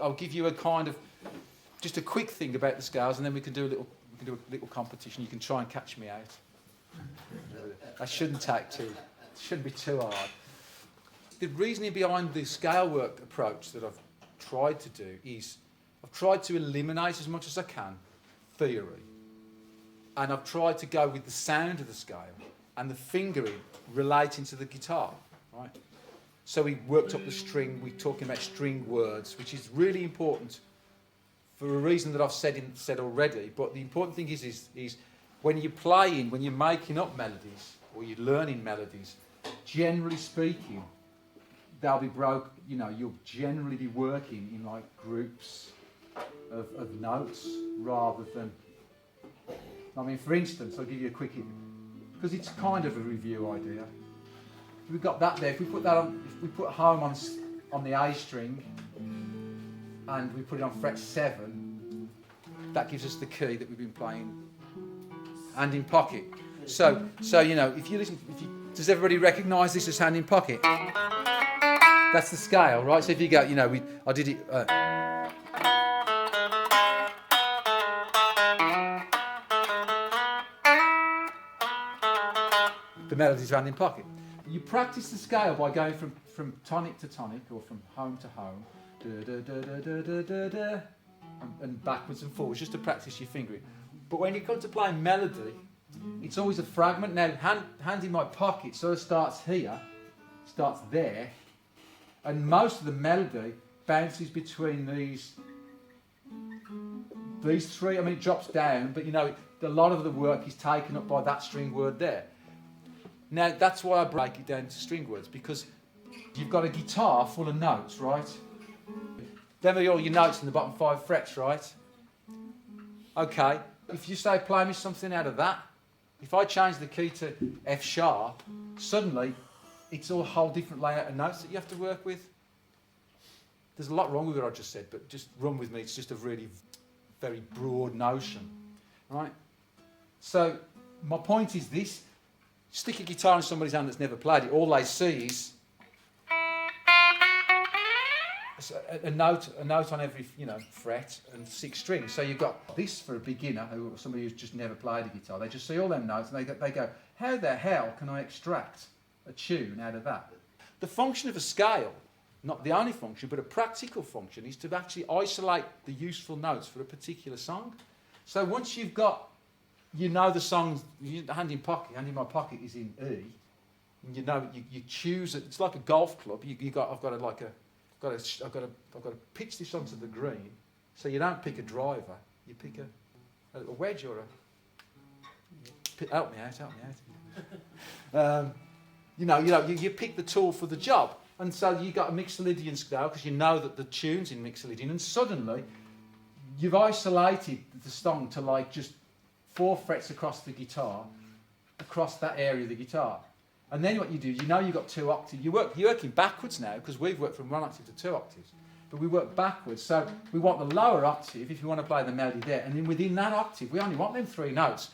I'll give you a kind of just a quick thing about the scales, and then we can do a little competition. You can try and catch me out. I shouldn't be too hard. The reasoning behind the scale work approach that I've tried to do is I've tried to eliminate as much as I can theory, and I've tried to go with the sound of the scale and the fingering relating to the guitar, right? So we worked up the string, we're talking about string words, which is really important for a reason that I've said already. But the important thing is when you're playing, when you're making up melodies, or you're learning melodies, generally speaking, they'll be you'll generally be working in like groups of notes rather than, I mean, for instance, I'll give you a quick, because it's kind of a review idea. We've got that there. If we put that on, if we put home on the A string, and we put it on fret 7, that gives us the key that we've been playing, hand in pocket. So if you listen, does everybody recognise this as hand in pocket? That's the scale, right? So if you go, I did it. The melody's hand in pocket. You practice the scale by going from tonic to tonic, or from home to home, and backwards and forwards, just to practice your fingering. But when you come to playing melody, it's always a fragment. Now, hand in my pocket sort of starts here, starts there, and most of the melody bounces between these three. I mean, it drops down, but a lot of the work is taken up by that string word there. Now, that's why I break it down to string words, because you've got a guitar full of notes, right? Them are all your notes in the bottom 5 frets, right? Okay, if you say, play me something out of that, if I change the key to F sharp, suddenly it's a whole different layout of notes that you have to work with. There's a lot wrong with what I just said, but just run with me. It's just a really very broad notion, right? So my point is this. Stick a guitar in somebody's hand that's never played it. All they see is a note on every fret and 6 strings. So you've got this for a beginner, somebody who's just never played a guitar. They just see all them notes and they go, how the hell can I extract a tune out of that? The function of a scale, not the only function, but a practical function, is to actually isolate the useful notes for a particular song. So once you've got, the song, hand in my pocket is in E, and you choose it. It's like a golf club. I've got to pitch this onto the green. So you don't pick a driver. You pick a wedge or help me out. You pick the tool for the job, and so you got a Mixolydian scale because you know that the tune's in Mixolydian, and suddenly you've isolated the song to like just 4 frets across the guitar, across that area of the guitar. And then what you do, you've got 2 octaves. You're working backwards now, because we've worked from 1 octave to 2 octaves. But we work backwards. So we want the lower octave, if you want to play the melody there. And then within that octave, we only want them 3 notes.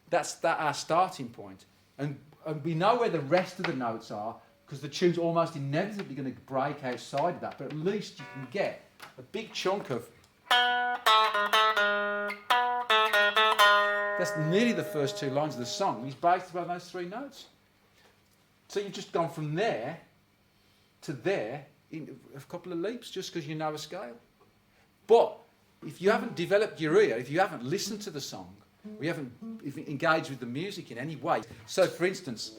That's our starting point. And we know where the rest of the notes are, because the tune's almost inevitably going to break outside of that. But at least you can get a big chunk of... That's nearly the first 2 lines of the song. He's based upon those 3 notes. So you've just gone from there to there in a couple of leaps just because you know a scale. But if you haven't developed your ear, if you haven't listened to the song, or you haven't engaged with the music in any way. So, for instance,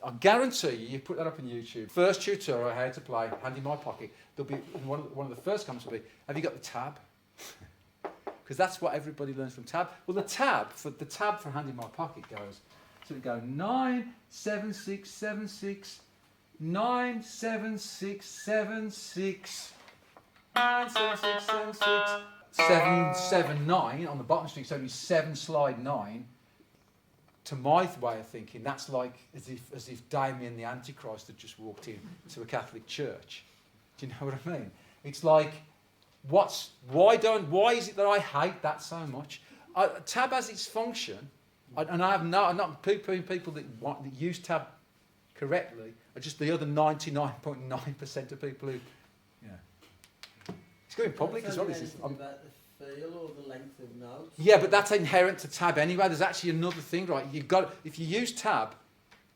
I guarantee you put that up on YouTube. First tutorial how to play Hand in My Pocket. There'll be one of the first comments will be, have you got the tab? Because that's what everybody learns from tab. Well, the tab for Hand in My Pocket goes, so we go 9, 7, 6, 7, 6, 9, 7, 6, 7, 6, 9, 7, 6, 7, 6, 7, 7, 9 on the bottom string, so it's 7 slide 9. To my way of thinking, that's like as if Damien the Antichrist had just walked in to a Catholic church. Do you know what I mean? It's like, why is it that I hate that so much? Tab has its function, and I'm not people that use tab correctly are just the other 99.9% of people who, It's going public as well. About the feel or the length of notes. Yeah, but that's inherent to tab anyway. There's actually another thing, right? You've got, if you use tab,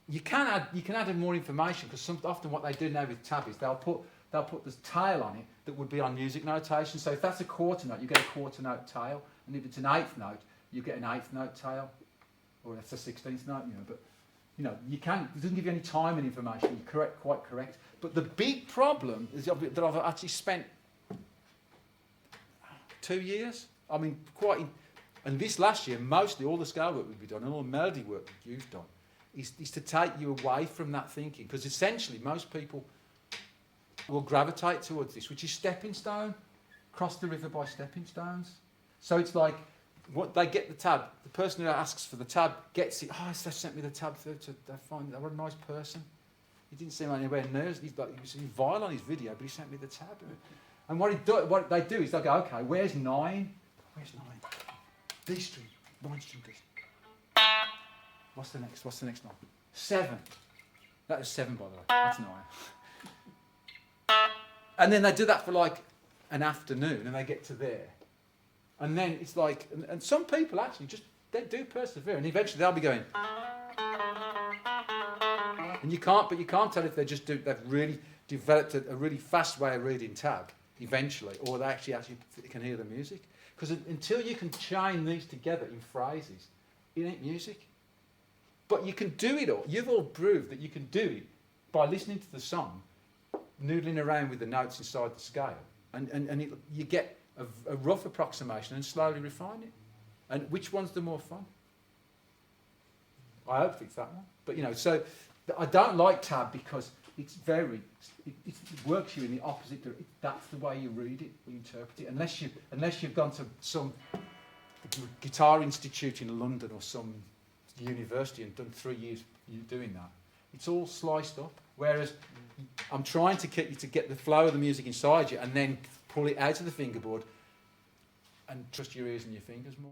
you can add in more information, because often what they do now with tab is they'll put this tail on it that would be on music notation. So if that's a quarter note, you get a quarter note tail, and if it's an eighth note, you get an eighth note tail, or that's a 16th note, you know. But you know, it doesn't give you any timing information. You're quite correct. But the big problem is that I've actually spent 2 years. I mean, and this last year, mostly all the scale work we've done and all the melody work that you've done is to take you away from that thinking. Because essentially, most people will gravitate towards this, which is stepping stone. Cross the river by stepping stones. So it's like, what they get the tab, the person who asks for the tab gets it. Oh, they sent me the tab through to find that. What a nice person. He didn't seem anywhere near. He was vile on his video, but he sent me the tab. And what they do is they go, okay, where's 9? Where's 9? D string, 9 string, D string. What's the next one? 7. That was 7, by the way. That's 9. And then they do that for like an afternoon, and they get to there. And then it's like, and some people actually they do persevere, and eventually they'll be going. And you can't tell if they've really developed a really fast way of reading tab eventually, or they actually can hear the music. Because until you can chain these together in phrases, it ain't music. But you can do it all. You've all proved that you can do it by listening to the song, noodling around with the notes inside the scale, and you get a rough approximation and slowly refine it. And which one's the more fun? I hope it's that one. But you know, so I don't like tab because it works you in the opposite direction. That's the way you read it, you interpret it. Unless you've gone to some guitar institute in London or some university and done 3 years doing that. It's all sliced up. Whereas I'm trying to get you to get the flow of the music inside you and then pull it out of the fingerboard and trust your ears and your fingers more.